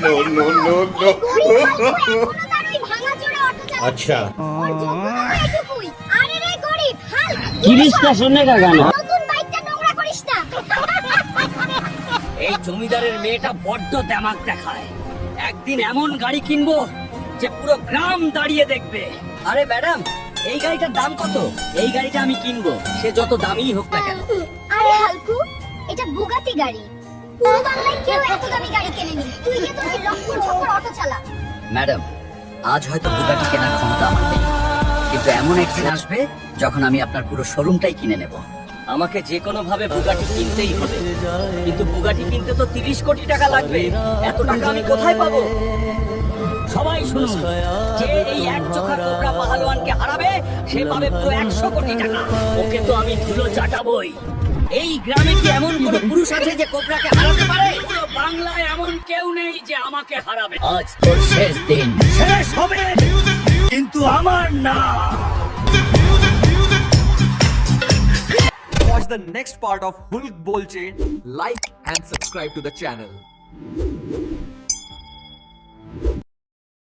no, no, no, no. अच्छा তিরিশটা শুনে গান এই জমিদারের মেয়েটা বড্ড দেমাক দেখায়। একদিন এমন গাড়ি কিনবো যে পুরো গ্রাম দাঁড়িয়ে দেখবে। আরে ম্যাডাম, এই গাড়িটার দাম কত? এই গাড়িটা আমি কিনবো, সে যত দামিই হোক না কেন। আরে হালকু, এটা বুগাটি গাড়ি। পুরো বাংলায় কেউ এত দামি গাড়ি কেনেনি। তুই যে তোর লক্ষ্মণ চক্কর অটো চালা। ম্যাডাম, আজ হয়তো বুগাটি কেনার ক্ষমতা আমার নেই, কিন্তু এমন একদিন আসবে যখন আমি আপনার পুরো শোরুমটাই কিনে নেব। আমাকে যে কোনো ভাবে বুগাটি কিনতেই হবে, কিন্তু বুগাটি কিনতে তো 30 কোটি টাকা লাগবে। এত টাকা আমি কোথায় পাবো? সবাই শুনুন, যে এই এক চোখা কোবরা পাহালওয়ানকে হারাবে সে পাবে পুরো 100 কোটি টাকা। ওকে তো আমি ধুলো চাটাবই। এই গ্রামে কি এমন কোন পুরুষ আছে যে কোবরাকে হারাতে পারে? পুরো বাংলায় এমন কেউ নেই যে আমাকে হারাবে। আজ তোর শেষ দিন, শেষ হবে কিন্তু আমার না। Watch the next part of Hulk Bolche. Like and subscribe to the channel.